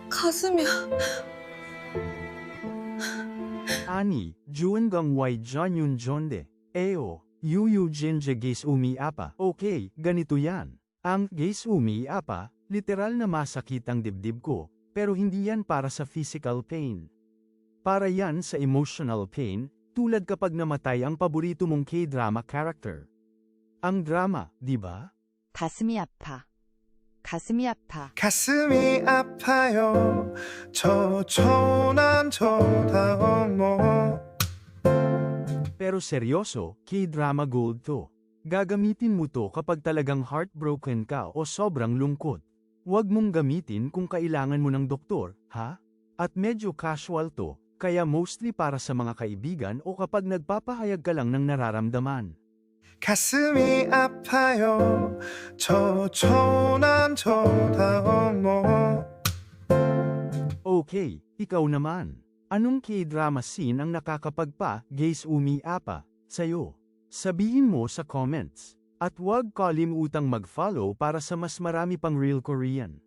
가슴이 Ani, Juan gang wai John yun jonde. Eo, yuyu jinja gays umiapa. Okay, ganito yan. Ang gays umiapa, literal na masakit ang dibdib ko, pero hindi yan para sa physical pain. Para yan sa emotional pain, tulad kapag namatay ang paborito mong K-drama character. Ang drama, di ba? 가슴이 아파. 가슴이 아파. 가슴이 아파요. 저 초난 초다운 뭐. Pero seryoso, K-drama gold to. Gagamitin mo to kapag talagang heartbroken ka o sobrang lungkot. Huwag mong gamitin kung kailangan mo ng doktor, ha? At medyo casual to, kaya mostly para sa mga kaibigan o kapag nagpapahayag ka lang ng nararamdaman. 가슴이 아파요. 저 초난 초다운 뭐. Okay, ikaw naman. Anong K-drama scene ang nakakapagpa, gays umiapa, sa'yo? Sabihin mo sa comments. At huwag kalimutang mag-follow para sa mas marami pang Real Korean.